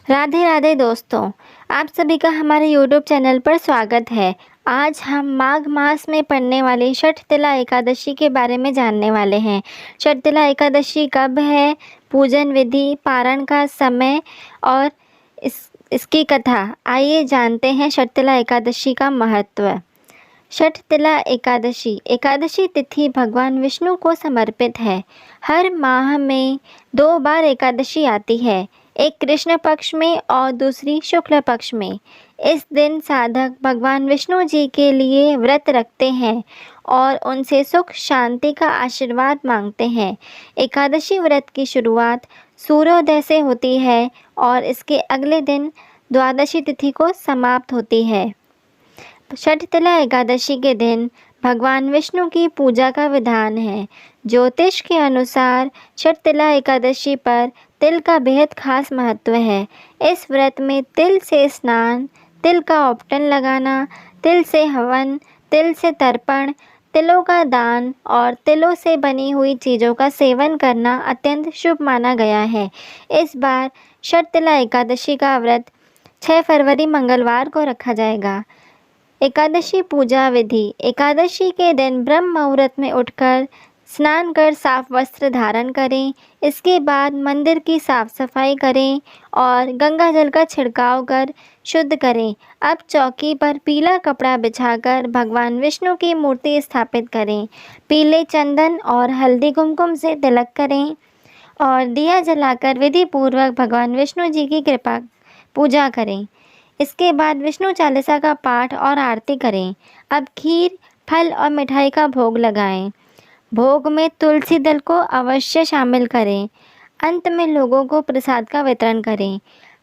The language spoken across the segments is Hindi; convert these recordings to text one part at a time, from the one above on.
राधे राधे दोस्तों, आप सभी का हमारे यूट्यूब चैनल पर स्वागत है। आज हम माघ मास में पड़ने वाली षठतिला एकादशी के बारे में जानने वाले हैं। षठतिला एकादशी कब है, पूजन विधि, पारण का समय और इसकी कथा। आइए जानते हैं षठतिला एकादशी का महत्व। षठतिला एकादशी एकादशी तिथि भगवान विष्णु को समर्पित है। हर माह में 2 बार एकादशी आती है, एक कृष्ण पक्ष में और दूसरी शुक्ल पक्ष में। इस दिन साधक भगवान विष्णु जी के लिए व्रत रखते हैं और उनसे सुख शांति का आशीर्वाद मांगते हैं। एकादशी व्रत की शुरुआत सूर्योदय से होती है और इसके अगले दिन द्वादशी तिथि को समाप्त होती है। षठतिला एकादशी के दिन भगवान विष्णु की पूजा का विधान है। ज्योतिष के अनुसार षठतिला एकादशी पर तिल का बेहद खास महत्व है। इस व्रत में तिल से स्नान, तिल का औपटन लगाना, तिल से हवन, तिल से तर्पण, तिलों का दान और तिलों से बनी हुई चीज़ों का सेवन करना अत्यंत शुभ माना गया है। इस बार षठतिला एकादशी का व्रत 6 फरवरी मंगलवार को रखा जाएगा। एकादशी पूजा विधि। एकादशी के दिन ब्रह्म मुहूर्त में उठकर स्नान कर साफ वस्त्र धारण करें। इसके बाद मंदिर की साफ सफाई करें और गंगा जल का छिड़काव कर शुद्ध करें। अब चौकी पर पीला कपड़ा बिछाकर भगवान विष्णु की मूर्ति स्थापित करें। पीले चंदन और हल्दी कुमकुम से तिलक करें और दिया जलाकर विधि पूर्वक भगवान विष्णु जी की कृपा पूजा करें। इसके बाद विष्णु चालीसा का पाठ और आरती करें। अब खीर, फल और मिठाई का भोग लगाएं। भोग में तुलसी दल को अवश्य शामिल करें। अंत में लोगों को प्रसाद का वितरण करें।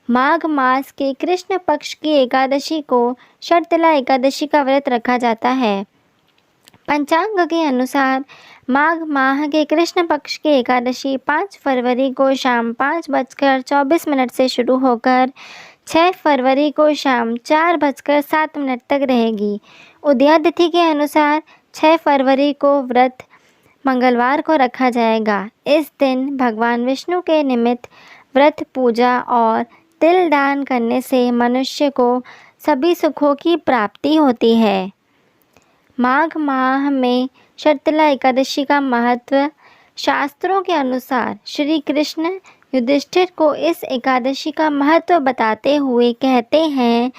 माघ मास के कृष्ण पक्ष की एकादशी को षठतिला एकादशी का व्रत रखा जाता है। पंचांग के अनुसार माघ माह के कृष्ण पक्ष की एकादशी 5 फरवरी को शाम 5:24 से शुरू होकर 6 फरवरी को शाम 4:07 तक रहेगी। उदया तिथि के अनुसार 6 फरवरी को व्रत मंगलवार को रखा जाएगा। इस दिन भगवान विष्णु के निमित्त व्रत पूजा और तिल दान करने से मनुष्य को सभी सुखों की प्राप्ति होती है। माघ माह में षठतिला एकादशी का महत्व। शास्त्रों के अनुसार श्री कृष्ण युधिष्ठिर को इस एकादशी का महत्व बताते हुए कहते हैं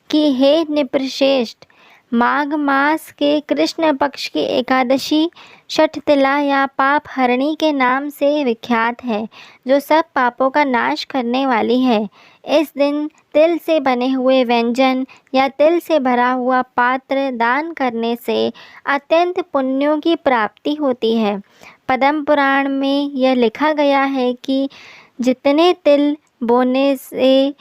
कि हे नृपश्रेष्ठ, माघ मास के कृष्ण पक्ष की एकादशी षठतिला या पाप हरणी के नाम से विख्यात है, जो सब पापों का नाश करने वाली है। इस दिन तिल से बने हुए व्यंजन या तिल से भरा हुआ पात्र दान करने से अत्यंत पुण्यों की प्राप्ति होती है। पद्म पुराण में यह लिखा गया है कि जितने तिल बोने से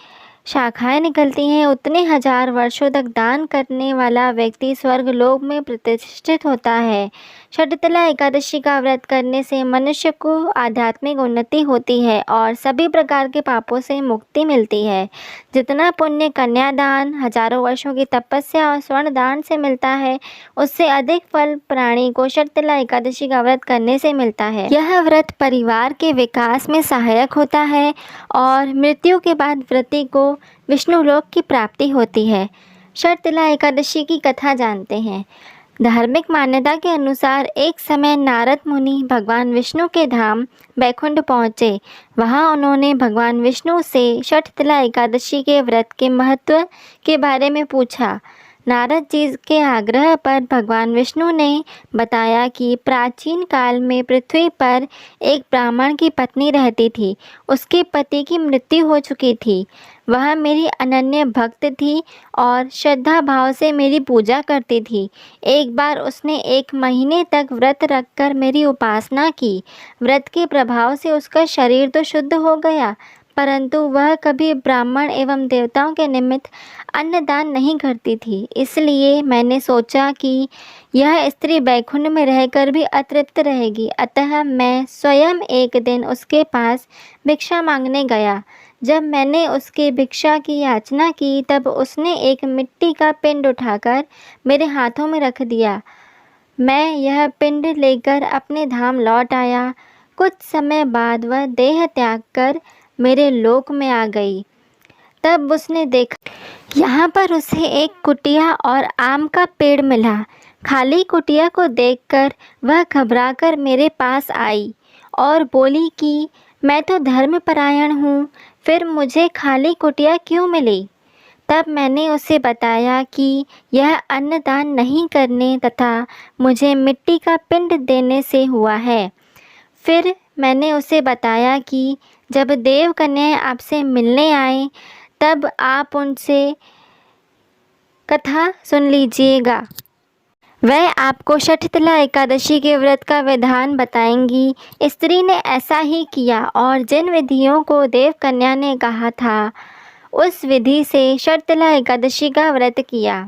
शाखाएं निकलती हैं, उतने 1000 वर्षों तक दान करने वाला व्यक्ति स्वर्गलोक में प्रतिष्ठित होता है। षठतिला एकादशी का व्रत करने से मनुष्य को आध्यात्मिक उन्नति होती है और सभी प्रकार के पापों से मुक्ति मिलती है। जितना पुण्य कन्यादान, हजारों वर्षों की तपस्या और स्वर्ण दान से मिलता है, उससे अधिक फल प्राणी को षठतिला एकादशी का व्रत करने से मिलता है। यह व्रत परिवार के विकास में सहायक होता है और मृत्यु के बाद व्रती को विष्णु लोक की प्राप्ति होती है। षठतिला एकादशी की कथा जानते हैं। धार्मिक मान्यता के अनुसार एक समय नारद मुनि भगवान विष्णु के धाम बैकुंठ पहुँचे। वहाँ उन्होंने भगवान विष्णु से षठतिला एकादशी के व्रत के महत्व के बारे में पूछा। नारद जी के आग्रह पर भगवान विष्णु ने बताया कि प्राचीन काल में पृथ्वी पर एक ब्राह्मण की पत्नी रहती थी। उसके पति की मृत्यु हो चुकी थी। वह मेरी अनन्य भक्त थी और श्रद्धा भाव से मेरी पूजा करती थी। एक बार उसने 1 महीने तक व्रत रखकर मेरी उपासना की। व्रत के प्रभाव से उसका शरीर तो शुद्ध हो गया, परंतु वह कभी ब्राह्मण एवं देवताओं के निमित्त अन्नदान नहीं करती थी। इसलिए मैंने सोचा कि यह स्त्री बैकुंठ में रहकर भी अतृप्त रहेगी, अतः मैं स्वयं एक दिन उसके पास भिक्षा मांगने गया। जब मैंने उसकी भिक्षा की याचना की, तब उसने एक मिट्टी का पिंड उठाकर मेरे हाथों में रख दिया। मैं यह पिंड लेकर अपने धाम लौट आया। कुछ समय बाद वह देह त्याग कर मेरे लोक में आ गई। तब उसने देखा यहाँ पर उसे एक कुटिया और आम का पेड़ मिला। खाली कुटिया को देखकर वह घबराकर मेरे पास आई और बोली कि मैं तो धर्मपरायण हूँ, फिर मुझे खाली कुटिया क्यों मिली। तब मैंने उसे बताया कि यह अन्नदान नहीं करने तथा मुझे मिट्टी का पिंड देने से हुआ है। फिर मैंने उसे बताया कि जब देव कन्याएं आपसे मिलने आए तब आप उनसे कथा सुन लीजिएगा। वह आपको शठतिला एकादशी के व्रत का विधान बताएंगी। स्त्री ने ऐसा ही किया और जिन विधियों को देव कन्या ने कहा था उस विधि से शठतिला एकादशी का व्रत किया।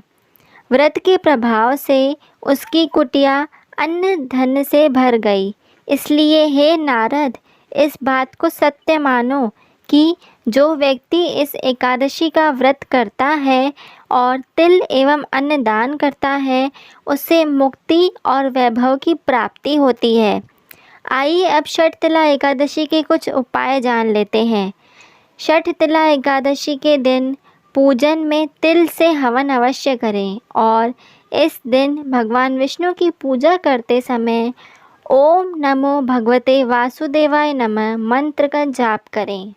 व्रत के प्रभाव से उसकी कुटिया अन्न धन से भर गई। इसलिए हे नारद, इस बात को सत्य मानो कि जो व्यक्ति इस एकादशी का व्रत करता है और तिल एवं अन्न दान करता है उसे मुक्ति और वैभव की प्राप्ति होती है। आइए अब शठतिला एकादशी के कुछ उपाय जान लेते हैं। शठतिला एकादशी के दिन पूजन में तिल से हवन अवश्य करें और इस दिन भगवान विष्णु की पूजा करते समय ओम नमो भगवते वासुदेवाय नमः मंत्र का जाप करें।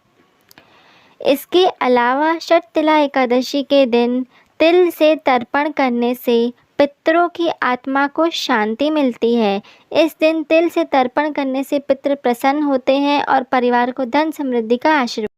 इसके अलावा शठतिला एकादशी के दिन तिल से तर्पण करने से पितरों की आत्मा को शांति मिलती है। इस दिन तिल से तर्पण करने से पितृ प्रसन्न होते हैं और परिवार को धन समृद्धि का आशीर्वाद